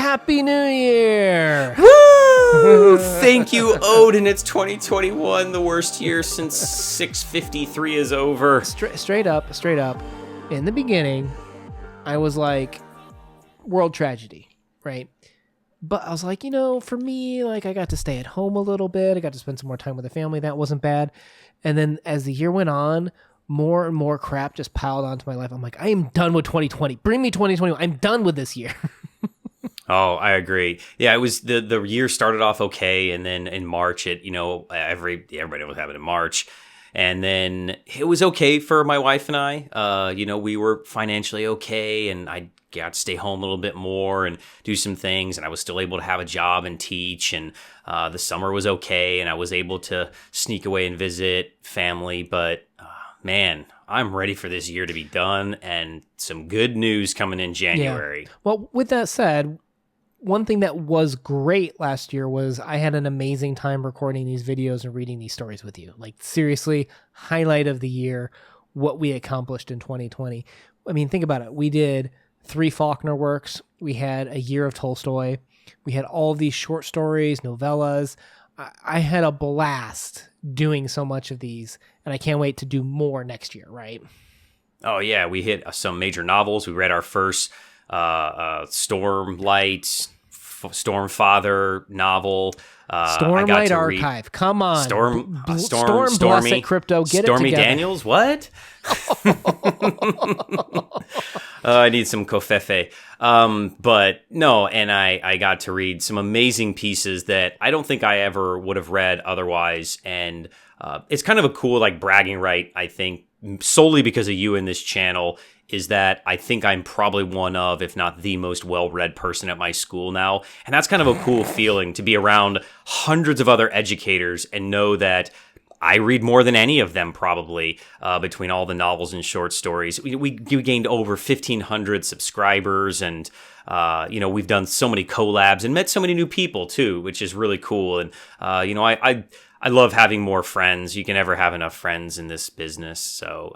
Happy New Year! Woo! Thank you, Odin. It's 2021, the worst year since 653 is over. Straight up. In the beginning, I was like, world tragedy, right? But I was like, for me, like I got to stay at home a little bit. I got to spend some more time with the family. That wasn't bad. And then as the year went on, more and more crap just piled onto my life. I'm like, I am done with 2020. Bring me 2021. I'm done with this year. Oh, I agree. Yeah, it was the year started off okay, and then in March, everybody was having in March, and then it was okay for my wife and I. We were financially okay, and I got to stay home a little bit more and do some things, and I was still able to have a job and teach, and the summer was okay, and I was able to sneak away and visit family. But man, I'm ready for this year to be done, and some good news coming in January. Yeah. Well, with that said, one thing that was great last year was I had an amazing time recording these videos and reading these stories with you. Like, seriously, highlight of the year, what we accomplished in 2020. I mean, think about it. We did 3 Faulkner works. We had a year of Tolstoy. We had all of these short stories, novellas. I had a blast doing so much of these, and I can't wait to do more next year, right? Oh, yeah. We hit some major novels. We read our first Stormlight, Stormfather novel. Stormlight Archive. Come on. Stormy Blessed Crypto. Get Stormy it together. Daniels. What? I need some kofefe. But no, and I got to read some amazing pieces that I don't think I ever would have read otherwise. And it's kind of a cool like bragging right, I think, solely because of you in this channel, is that I think I'm probably one of, if not the most well-read person at my school now. And that's kind of a cool feeling to be around hundreds of other educators and know that I read more than any of them probably between all the novels and short stories. We gained over 1,500 subscribers, and we've done so many collabs and met so many new people too, which is really cool. And I love having more friends. You can never have enough friends in this business. So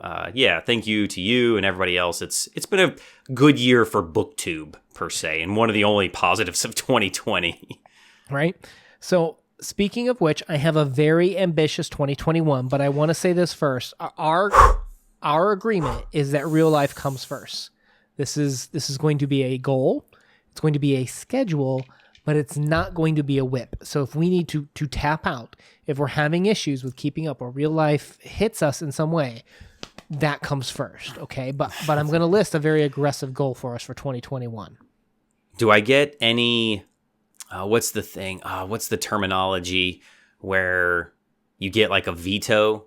thank you to you and everybody else. It's been a good year for BookTube per se, and one of the only positives of 2020. Right. So speaking of which, I have a very ambitious 2021, but I want to say this first. Our agreement is that real life comes first. This is going to be a goal. It's going to be a schedule, but it's not going to be a whip. So if we need to tap out, if we're having issues with keeping up or real life hits us in some way, that comes first, okay? But I'm going to list a very aggressive goal for us for 2021. Do I get any, what's the thing? What's the terminology where you get like a veto?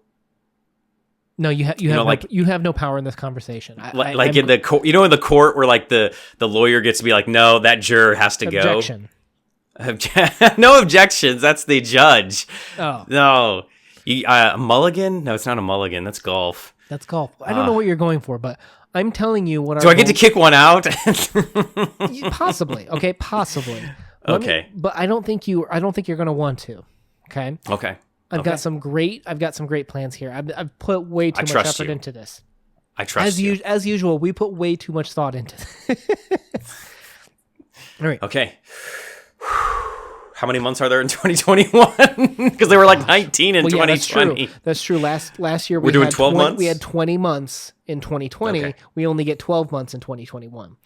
No, you have no power in this converation. In the court, in the court where like the lawyer gets to be like, no, that juror has to Objection. go. No objections. That's the judge. Oh no, a mulligan? No, it's not a mulligan. That's golf. That's golf. I don't know what you're going for, but I'm telling you what. Do I get to kick one out? Possibly. Okay, possibly. Okay, but I don't think you're going to want to. Okay. Okay. I've got some great plans here. I've put way too much effort into this. I trust you. As usual, we put way too much thought into this. All right. Okay. How many months are there in 2021? Because there were like 19 in 2020. That's true. Last year we're doing 12 months. We had 20 months in 2020. Okay. We only get 12 months in 2021.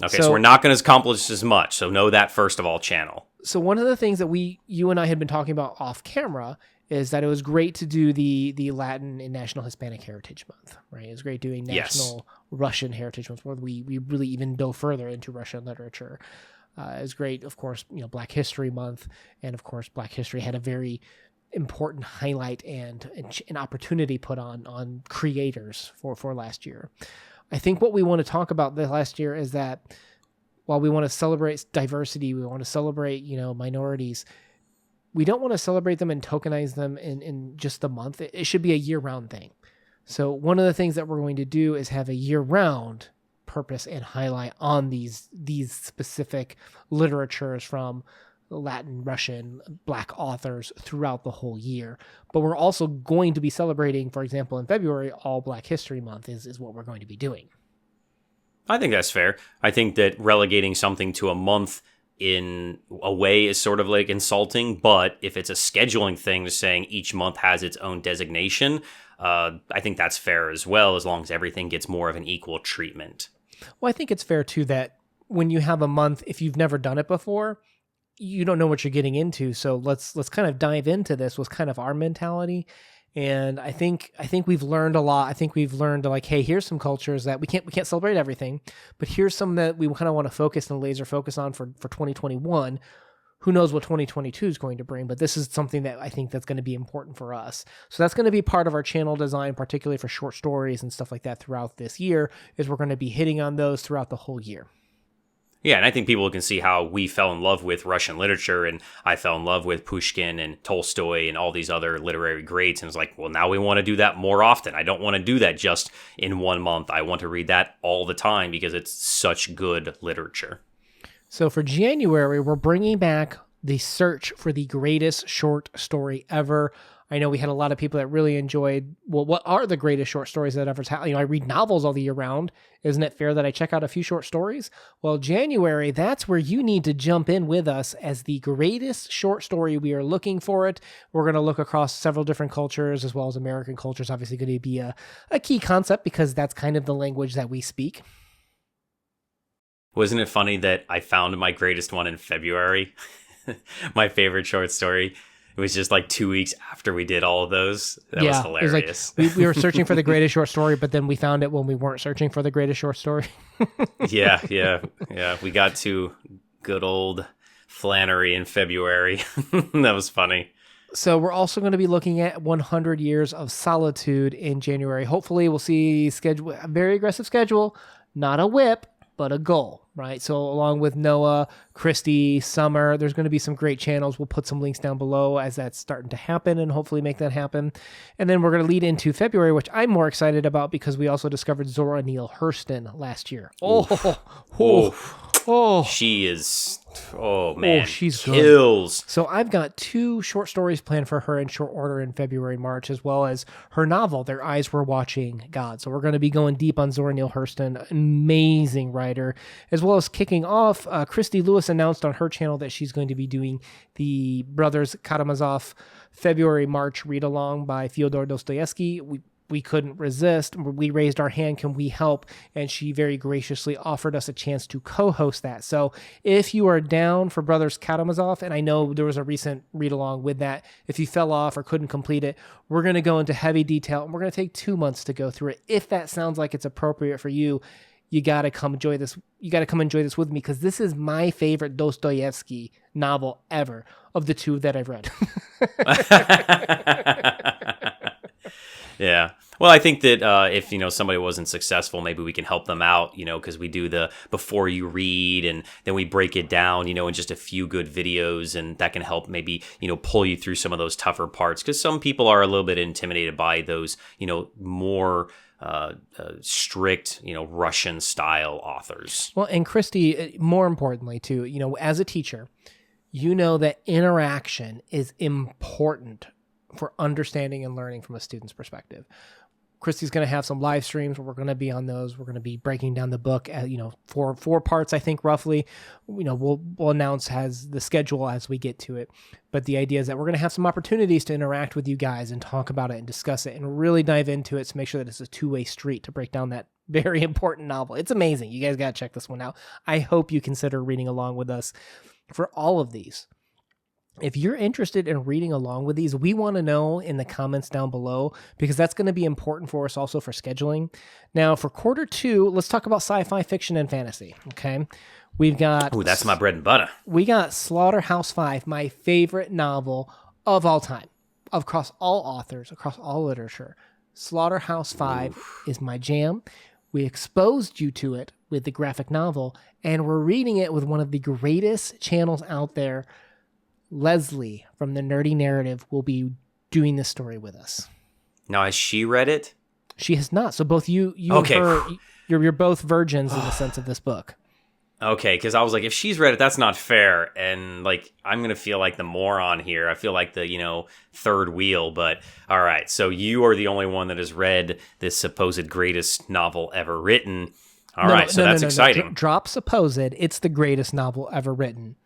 Okay, so we're not going to accomplish as much. So know that first of all, channel. So one of the things that you and I had been talking about off camera is that it was great to do the Latin and National Hispanic Heritage Month, right? It was great doing National Russian Heritage Month, where we really even dove further into Russian literature. It was great, of course, Black History Month, and of course, Black History had a very important highlight and an opportunity put on creators for last year. I think what we want to talk about this last year is that while we want to celebrate diversity, we want to celebrate, minorities, we don't want to celebrate them and tokenize them in just the month. It should be a year-round thing. So one of the things that we're going to do is have a year-round purpose and highlight on these specific literatures from Latin, Russian, Black authors throughout the whole year. But we're also going to be celebrating, for example, in February, All Black History Month is what we're going to be doing. I think that's fair. I think that relegating something to a month in a way is sort of like insulting, but if it's a scheduling thing, saying each month has its own designation, I think that's fair as well, as long as everything gets more of an equal treatment. Well, I think it's fair too that when you have a month, if you've never done it before, you don't know what you're getting into. So let's kind of dive into this was kind of our mentality. And I think we've learned a lot. I think we've learned like, hey, here's some cultures that we can't celebrate everything, but here's some that we kind of want to focus and laser focus on for 2021. Who knows what 2022 is going to bring, but this is something that I think that's going to be important for us. So that's going to be part of our channel design, particularly for short stories and stuff like that throughout this year, is we're going to be hitting on those throughout the whole year. Yeah, and I think people can see how we fell in love with Russian literature, and I fell in love with Pushkin and Tolstoy and all these other literary greats, and it's like, well, now we want to do that more often. I don't want to do that just in 1 month. I want to read that all the time because it's such good literature. So for January, we're bringing back the search for the greatest short story ever. I know we had a lot of people that really enjoyed, well, what are the greatest short stories that ever happened? I read novels all the year round. Isn't it fair that I check out a few short stories? Well, January, that's where you need to jump in with us as the greatest short story. We are looking for it. We're going to look across several different cultures as well as American cultures. Obviously going to be a key concept because that's kind of the language that we speak. Wasn't it funny that I found my greatest one in February? My favorite short story. It was just like 2 weeks after we did all of those. That was hilarious. It was like we were searching for the greatest short story, but then we found it when we weren't searching for the greatest short story. Yeah. We got to good old Flannery in February. That was funny. So we're also going to be looking at 100 Years of Solitude in January. Hopefully we'll see a very aggressive schedule, not a whip, but a goal, right? So along with Noah, Christy, Summer, there's going to be some great channels. We'll put some links down below as that's starting to happen and hopefully make that happen. And then we're going to lead into February, which I'm more excited about because we also discovered Zora Neale Hurston last year. She is, man, she's kills. Good. So I've got 2 short stories planned for her in short order in February and March, as well as her novel, Their Eyes Were Watching God. So we're going to be going deep on Zora Neale Hurston, amazing writer, as well as kicking off. Christy Lewis announced on her channel that she's going to be doing the Brothers Karamazov February-March read-along by Fyodor Dostoevsky. We couldn't resist. We raised our hand, can we help? And she very graciously offered us a chance to co-host that. So if you are down for Brothers Karamazov, and I know there was a recent read-along with that, if you fell off or couldn't complete it, we're going to go into heavy detail, and we're going to take 2 months to go through it. If that sounds like it's appropriate for you, you got to come enjoy this. You got to come enjoy this with me because this is my favorite Dostoevsky novel ever of the 2 that I've read. Yeah. Well, I think that if, somebody wasn't successful, maybe we can help them out, because we do the before you read and then we break it down, in just a few good videos, and that can help maybe, pull you through some of those tougher parts because some people are a little bit intimidated by those, more strict, Russian style authors. Well, and Christy, more importantly too, as a teacher, that interaction is important for understanding and learning from a student's perspective. Christy's going to have some live streams where we're going to be on those. We're going to be breaking down the book at, four parts, I think, roughly. We'll announce the schedule as we get to it. But the idea is that we're going to have some opportunities to interact with you guys and talk about it and discuss it and really dive into it to make sure that it's a two-way street to break down that very important novel. It's amazing. You guys got to check this one out. I hope you consider reading along with us for all of these. If you're interested in reading along with these, we want to know in the comments down below because that's going to be important for us also for scheduling. Now, for quarter 2, let's talk about sci-fi, fiction, and fantasy, okay? We've got... Ooh, that's my bread and butter. We got Slaughterhouse-Five, my favorite novel of all time, across all authors, across all literature. Slaughterhouse-Five is my jam. We exposed you to it with the graphic novel, and we're reading it with one of the greatest channels out there. Leslie from the Nerdy Narrative will be doing this story with us. Now, has she read it? She has not. So both you okay. and her, you're both virgins in the sense of this book. Okay, because I was like, if she's read it, that's not fair. And I'm going to feel like the moron here. I feel like the, third wheel. But all right, so you are the only one that has read this supposed greatest novel ever written. All right, so that's exciting. Drop supposed. It's the greatest novel ever written.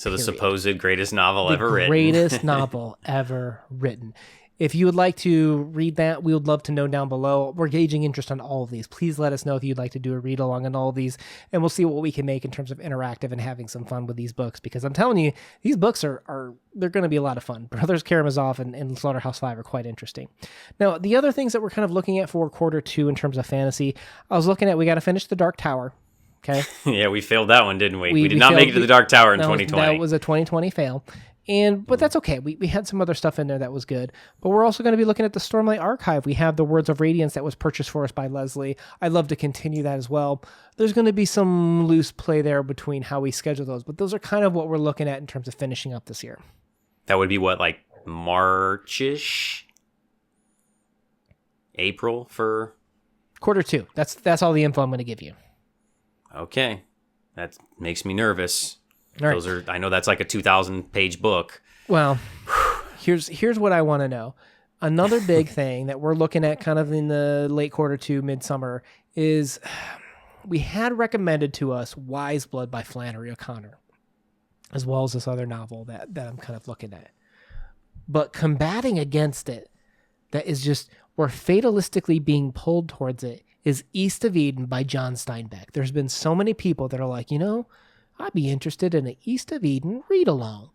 So the supposed greatest novel ever written. Greatest novel ever written. If you would like to read that, we would love to know down below. We're gauging interest on all of these. Please let us know if you'd like to do a read along on all of these, and we'll see what we can make in terms of interactive and having some fun with these books, because I'm telling you, these books they're going to be a lot of fun. Brothers Karamazov and Slaughterhouse-Five are quite interesting. Now, the other things that we're kind of looking at for quarter 2 in terms of fantasy, I was looking at, we got to finish The Dark Tower. Okay. Yeah, we failed that one, didn't we? We did not make it to The Dark Tower in 2020. That was a 2020 fail. But that's okay. We had some other stuff in there that was good. But we're also going to be looking at the Stormlight Archive. We have the Words of Radiance that was purchased for us by Leslie. I'd love to continue that as well. There's going to be some loose play there between how we schedule those. But those are kind of what we're looking at in terms of finishing up this year. That would be what, like March-ish? April for? Quarter 2. That's all the info I'm going to give you. Okay. That makes me nervous. All right. Those are, I know that's like a 2,000-page book. Well, here's what I want to know. Another big thing that we're looking at kind of in the late quarter 2, midsummer, is we had recommended to us Wise Blood by Flannery O'Connor, as well as this other novel that I'm kind of looking at. But combating against it, that is just, we're fatalistically being pulled towards it, is East of Eden by John Steinbeck. There's been so many people that are like, I'd be interested in an East of Eden read-along.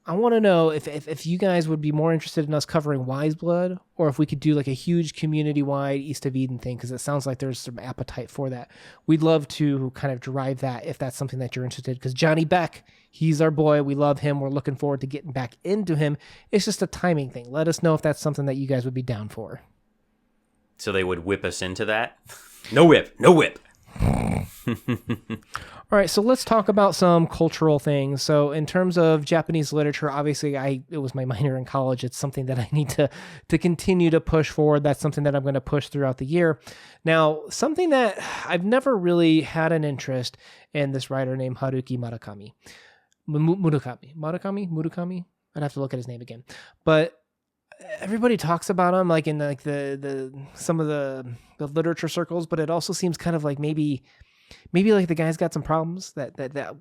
I want to know if you guys would be more interested in us covering Wise Blood, or if we could do like a huge community-wide East of Eden thing, because it sounds like there's some appetite for that. We'd love to kind of drive that if that's something that you're interested in, because Johnny Beck, he's our boy. We love him. We're looking forward to getting back into him. It's just a timing thing. Let us know if that's something that you guys would be down for. So they would whip us into that? No whip. All right, so let's talk about some cultural things. So in terms of Japanese literature, obviously it was my minor in college. It's something that I need to continue to push forward. That's something that I'm going to push throughout the year. Now, something that I've never really had an interest in, this writer named Haruki Murakami. Murakami? I'd have to look at his name again. But everybody talks about him like in like the some of the literature circles, but it also seems kind of like maybe like the guy's got some problems that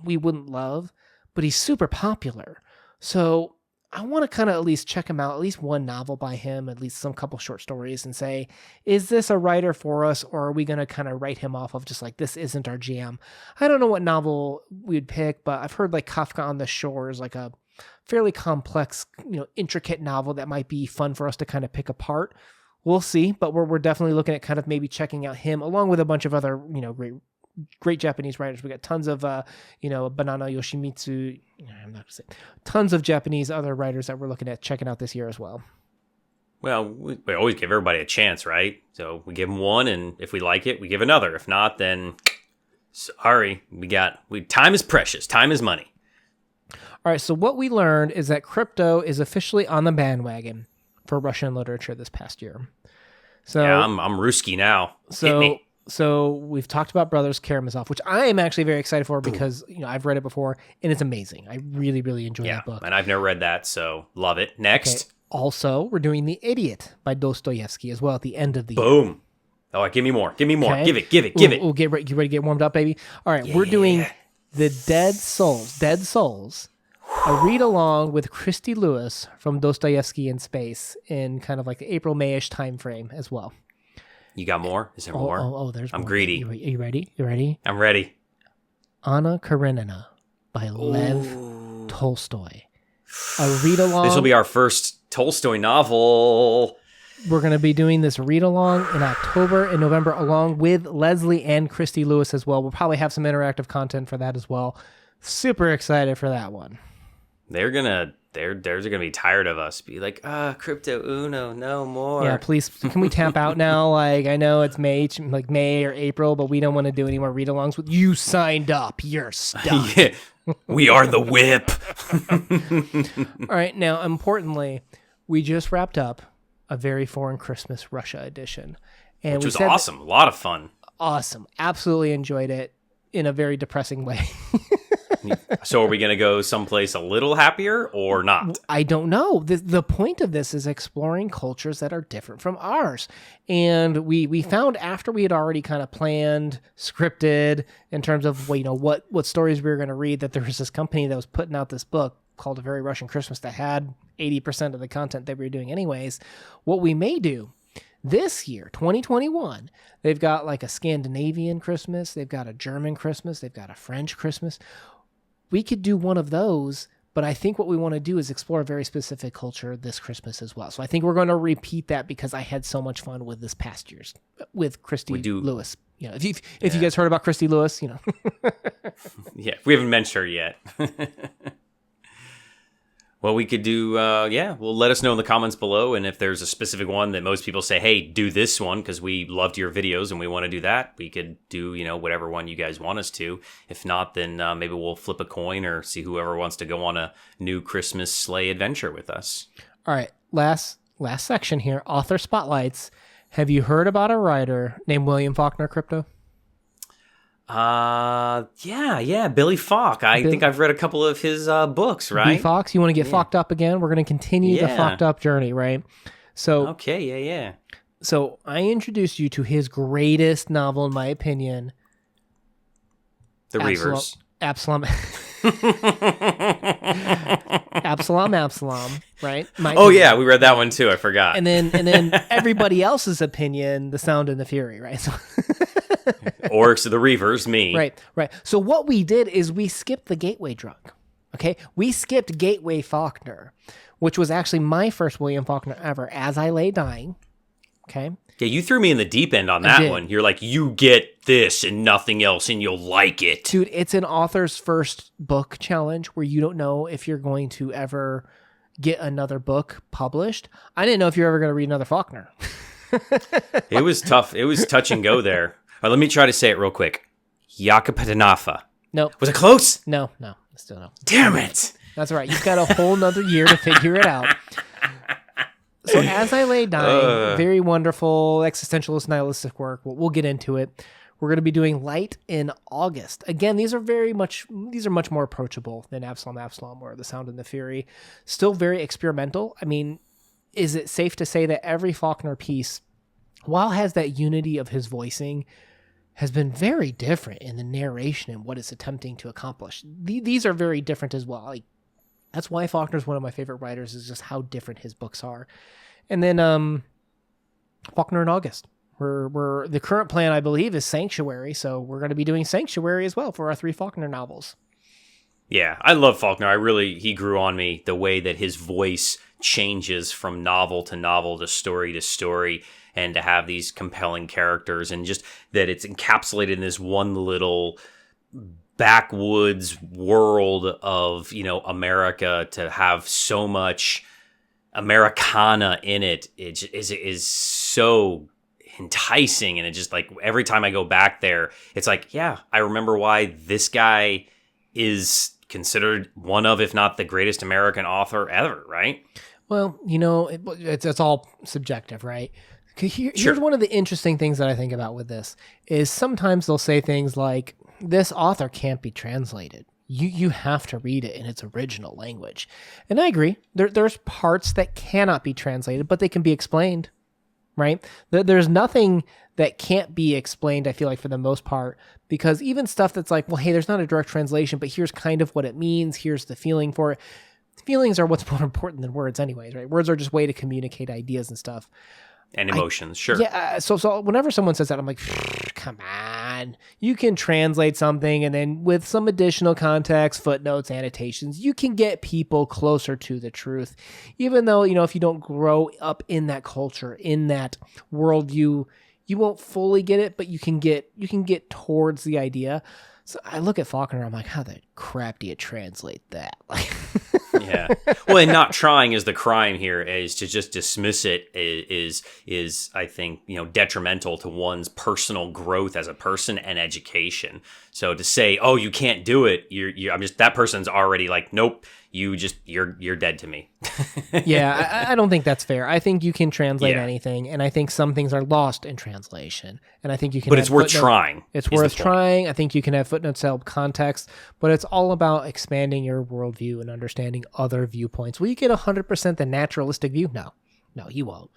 we wouldn't love, but he's super popular. So I want to kind of at least check him out, at least one novel by him, at least some couple short stories, and say, is this a writer for us, or are we going to kind of write him off of just like, this isn't our jam? I don't know what novel we'd pick, but I've heard like Kafka on the Shore is like a fairly complex, intricate novel that might be fun for us to kind of pick apart. We'll see, but we're definitely looking at kind of maybe checking out him along with a bunch of other, great Japanese writers. We got tons of, Banana Yoshimitsu. I'm not going to say tons of Japanese other writers that we're looking at checking out this year as well. Well, we always give everybody a chance, right? So we give them one, and if we like it, we give another. If not, then sorry, time is precious. Time is money. All right, so what we learned is that crypto is officially on the bandwagon for Russian literature this past year. So yeah, I'm Ruski now. Hit me. So we've talked about Brothers Karamazov, which I am actually very excited for because I've read it before and it's amazing. I really, really enjoy that book. And I've never read that, so love it. Next. Okay. Also, we're doing The Idiot by Dostoevsky as well at the end of the year. Boom. Oh, give me more. Okay. Give it. We'll get ready to get warmed up, baby. All right, we're doing The Dead Souls. A read-along with Christy Lewis from Dostoevsky in Space in kind of like the April, May-ish time frame as well. You got more? Is there more? Oh, there's more. I'm greedy. Are you ready? You ready? I'm ready. Anna Karenina by Lev Tolstoy. A read-along. This will be our first Tolstoy novel. We're going to be doing this read-along in October and November along with Leslie and Christy Lewis as well. We'll probably have some interactive content for that as well. Super excited for that one. They're gonna be tired of us. Be like, crypto uno, no more. Yeah, please, can we tap out now? Like, I know it's May or April, but we don't want to do any more read-alongs with you. Signed up, you're stuck. Yeah, we are the whip. All right, now importantly, we just wrapped up A Very Foreign Christmas Russia edition, and which was awesome. A lot of fun. Awesome, absolutely enjoyed it in a very depressing way. So are we going to go someplace a little happier or not? I don't know. The point of this is exploring cultures that are different from ours. And we found after we had already kind of planned, scripted in terms of what stories we were going to read, that there was this company that was putting out this book called A Very Russian Christmas that had 80% of the content that we were doing anyways. What we may do this year, 2021, they've got like a Scandinavian Christmas, they've got a German Christmas, they've got a French Christmas. We could do one of those, but I think what we want to do is explore a very specific culture this Christmas as well. So I think we're going to repeat that because I had so much fun with this past year's with Christy Lewis. If you guys heard about Christy Lewis, Yeah, we haven't mentioned her yet. Well, we could do, well, let us know in the comments below. And if there's a specific one that most people say, hey, do this one because we loved your videos and we want to do that, we could do, whatever one you guys want us to. If not, then maybe we'll flip a coin or see whoever wants to go on a new Christmas sleigh adventure with us. All right. Last section here, author spotlights. Have you heard about a writer named William Faulkner, Crypto? Yeah, Billy Falk. I think I've read a couple of his books, right? Billy Fox, you want to get fucked up again? We're going to continue the fucked up journey, right? So okay, yeah. So I introduced you to his greatest novel, in my opinion, The Reavers. Absalom, right? Yeah, we read that one too. I forgot. And then everybody else's opinion, The Sound and the Fury, right? So Orcs of the Reavers, me. Right. So what we did is we skipped the gateway drug. Okay, we skipped Gateway Faulkner, which was actually my first William Faulkner ever. As I Lay Dying. Okay. Yeah, you threw me in the deep end on that one. You're like, you get this and nothing else, and you'll like it, dude. It's an author's first book challenge where you don't know if you're going to ever get another book published. I didn't know if you're ever going to read another Faulkner. It was tough. It was touch and go there. All right, let me try to say it real quick. Yakapatanafa. Nope. Was it close? No. Still no. Damn it. That's all right. You've got a whole nother year to figure it out. So As I Lay Dying, very wonderful existentialist nihilistic work. We'll get into it. We're going to be doing Light in August. Again, these are much more approachable than Absalom or The Sound and the Fury. Still very experimental. I mean, is it safe to say that every Faulkner piece, while has that unity of his voicing, has been very different in the narration and what it's attempting to accomplish? These are very different as well. Like, that's why Faulkner's one of my favorite writers, is just how different his books are. And then Faulkner in August. We're the current plan, I believe, is Sanctuary, so we're going to be doing Sanctuary as well for our 3 Faulkner novels. Yeah, I love Faulkner. He grew on me, the way that his voice changes from novel to story, and to have these compelling characters, and just that it's encapsulated in this one little backwoods world of, America, to have so much Americana in it. It is so enticing, and it just, like, every time I go back there, it's like, yeah, I remember why this guy is considered one of, if not the greatest American author ever, right? Well, it's all subjective, right? Here's one of the interesting things that I think about with this is sometimes they'll say things like, this author can't be translated. You have to read it in its original language. And I agree. There's parts that cannot be translated, but they can be explained, right? There's nothing that can't be explained, I feel like, for the most part, because even stuff that's like, well, hey, there's not a direct translation, but here's kind of what it means. Here's the feeling for it. Feelings are what's more important than words anyways, right? Words are just a way to communicate ideas and stuff. And emotions, sure. Yeah, so whenever someone says that, I'm like, come on. You can translate something, and then with some additional context, footnotes, annotations, you can get people closer to the truth. Even though, if you don't grow up in that culture, in that worldview, you won't fully get it, but you can get towards the idea. So I look at Faulkner, I'm like, how the crap do you translate that? Like, Yeah. Well, and not trying is the crime here. Is to just dismiss it is I think, detrimental to one's personal growth as a person and education. So to say, "Oh, you can't do it," that person's already like, "Nope, you're dead to me." Yeah, I don't think that's fair. I think you can translate anything, and I think some things are lost in translation. And I think you can. But it's worth trying. It's worth trying. I think you can have footnotes to help context, but it's all about expanding your worldview and understanding other viewpoints. Will you get 100% the naturalistic view? No, you won't.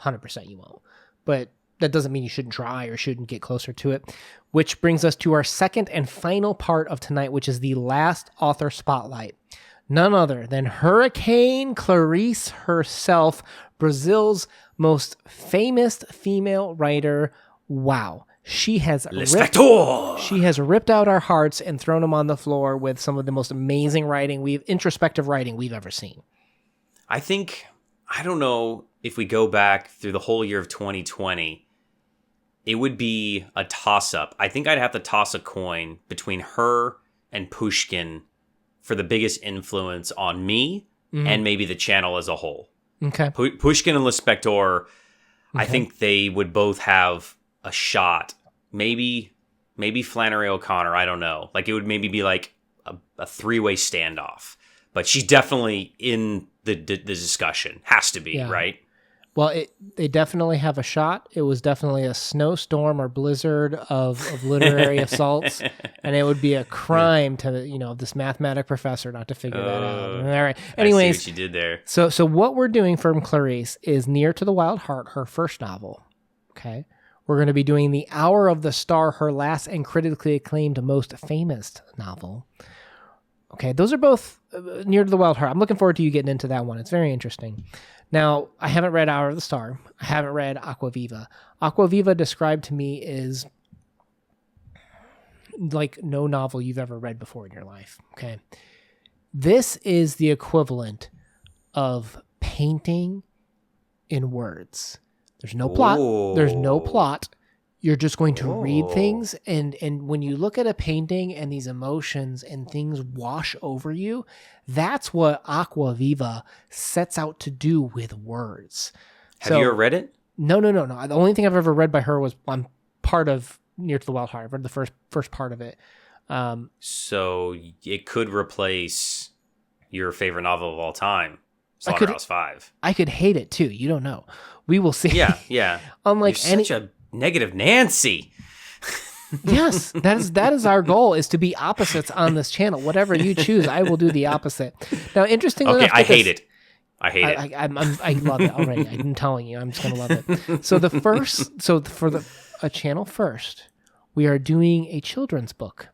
100% you won't. But that doesn't mean you shouldn't try or shouldn't get closer to it. Which brings us to our second and final part of tonight, which is the last author spotlight. None other than Hurricane Clarice herself, Brazil's most famous female writer. Wow. She has ripped out our hearts and thrown them on the floor with some of the most amazing introspective writing we've ever seen. I don't know if we go back through the whole year of 2020, it would be a toss-up. I think I'd have to toss a coin between her and Pushkin for the biggest influence on me and maybe the channel as a whole. Okay. Pushkin and Lispector, I think they would both have a shot. Maybe Flannery O'Connor, I don't know. Like, it would maybe be like a three-way standoff. But she's definitely in the discussion. Has to be, right? Well, they definitely have a shot. It was definitely a snowstorm or blizzard of literary assaults, and it would be a crime to this mathematic professor not to figure that out. All right. Anyways, I see what you did there. So what we're doing from Clarice is Near to the Wild Heart, her first novel. Okay. We're going to be doing The Hour of the Star, her last and critically acclaimed most famous novel. Okay, those are both Near to the Wild Heart. I'm looking forward to you getting into that one. It's very interesting. Now, I haven't read Hour of the Star. I haven't read Aqua Viva. Aqua Viva described to me is like no novel you've ever read before in your life. Okay, this is the equivalent of painting in words. There's no plot. There's no plot. You're just going to read things, and when you look at a painting and these emotions and things wash over you, that's what Aqua Viva sets out to do with words. Have you ever read it? No. The only thing I've ever read by her was one part of Near to the Wild Heart. I've read the first part of it. So it could replace your favorite novel of all time, Slaughterhouse-Five. I could hate it too. You don't know. We will see. Yeah. Unlike such a negative Nancy. Yes, that is our goal, is to be opposites on this channel. Whatever you choose, I will do the opposite. Now, interestingly enough, I hate it. I love it already. I'm telling you, I'm just gonna love it. So for a channel first, we are doing a children's book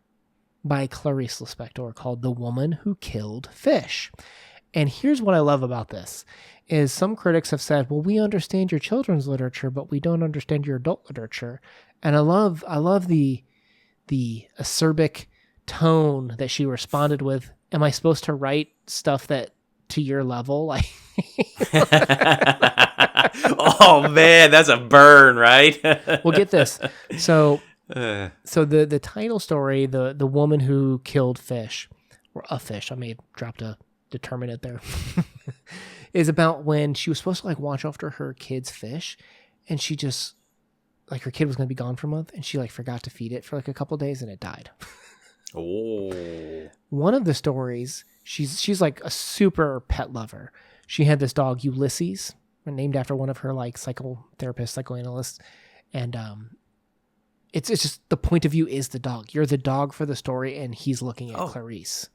by Clarice Lispector called "The Woman Who Killed Fish." And here's what I love about this. Is some critics have said, well, we understand your children's literature, but we don't understand your adult literature. And I love the acerbic tone that she responded with. Am I supposed to write stuff that to your level? Like, oh man, that's a burn, right? Well, get this. So the title story, the woman who killed fish, or a fish. I may have dropped a determinate there. Is about when she was supposed to watch after her kid's fish, and she just her kid was going to be gone for a month, and she forgot to feed it for a couple days, and it died. Oh. One of the stories, she's like a super pet lover. She had this dog Ulysses, named after one of her psychotherapist, psychoanalysts, and it's just the point of view is the dog. You're the dog for the story, and he's looking at Clarice.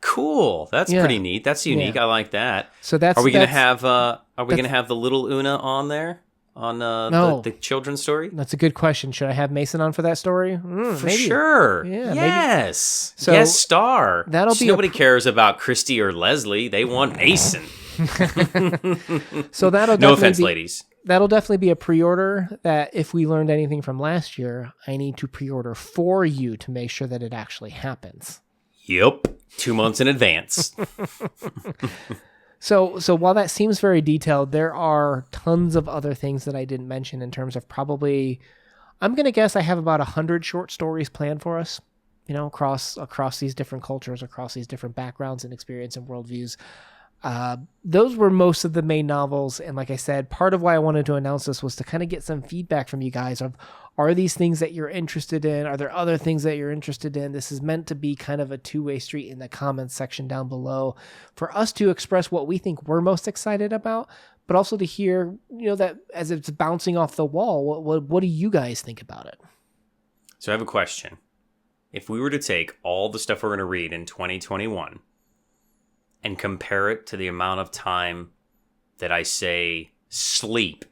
Cool. That's pretty neat. That's unique. I like that. So that's. Are we gonna have the little Una on there on the children's story? That's a good question. Should I have Mason on for that story? For maybe. Sure. Yeah. Yes. Maybe. So guest star. Nobody cares about Christy or Leslie. They want Mason. So that'll no offense, ladies. That'll definitely be a pre-order. That if we learned anything from last year, I need to pre-order for you to make sure that it actually happens. Yep. 2 months in advance. So while that seems very detailed, there are tons of other things that I didn't mention in terms of probably, I'm going to guess I have about 100 short stories planned for us across these different cultures, across these different backgrounds and experience and worldviews. Those were most of the main novels. And like I said, part of why I wanted to announce this was to kind of get some feedback from you guys of, are these things that you're interested in? Are there other things that you're interested in? This is meant to be kind of a two-way street in the comments section down below for us to express what we think we're most excited about, but also to hear, that as it's bouncing off the wall, what do you guys think about it? So I have a question. If we were to take all the stuff we're going to read in 2021 and compare it to the amount of time that I say sleep,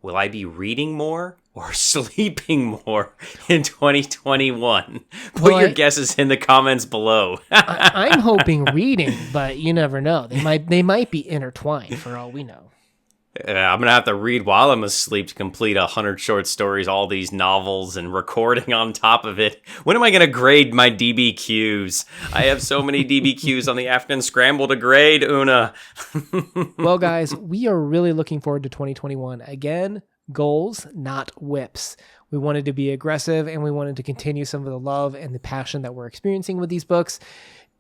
will I be reading more or sleeping more in 2021? Put your guesses in the comments below. I'm hoping reading, but you never know. They might be intertwined for all we know. I'm going to have to read while I'm asleep to complete 100 short stories, all these novels, and recording on top of it. When am I going to grade my DBQs? I have so many DBQs on the Afghan Scramble to grade, Una. Well, guys, we are really looking forward to 2021. Again, goals, not whips. We wanted to be aggressive, and we wanted to continue some of the love and the passion that we're experiencing with these books.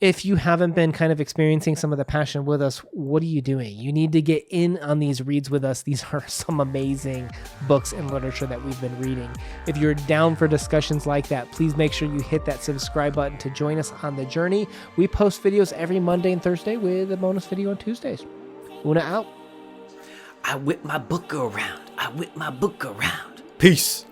If you haven't been kind of experiencing some of the passion with us, what are you doing? You need to get in on these reads with us. These are some amazing books and literature that we've been reading. If you're down for discussions like that, please make sure you hit that subscribe button to join us on the journey. We post videos every Monday and Thursday with a bonus video on Tuesdays. Una out. I whip my book around. I whip my book around. Peace.